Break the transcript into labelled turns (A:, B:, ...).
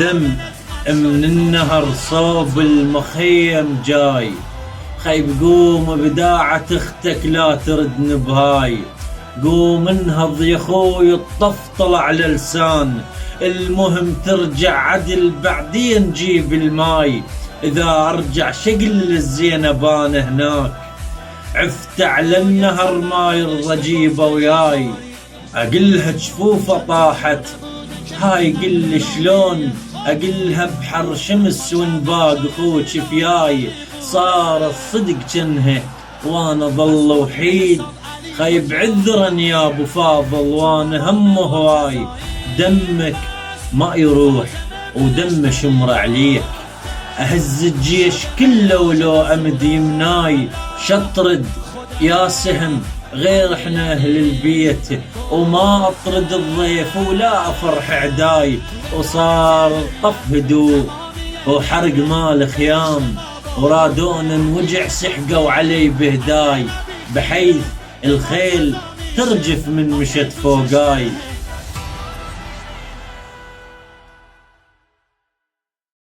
A: الدم من النهر صوب المخيم جاي. خيب قوم بداعة اختك لا تردن بهاي. قوم انهض يا خوي الطف طلع للسان. المهم ترجع عدل بعدين جيب الماي. اذا ارجع شقل الزينبان هناك. عفت على النهر ما يرضى جيبه وياي. اقلها جفوفه طاحت هاي قل شلون. اقلها بحر شمس ونباق اخوك فياي. صار الصدق جنها وانا ظل وحيد. خيب عذرا يا ابو فاضل وانا هم هواي. دمك ما يروح ودم شمر عليك. اهز الجيش كله ولو امد يمناي. شطرد يا سهم غير احنا اهل البيت. وما اطرد الضيف ولا افرح عداي. وصار طف هدوء وحرق مال خيام. ورادون انوجع سحقوا علي بهداي. بحيث الخيل ترجف من مشت فوقاي.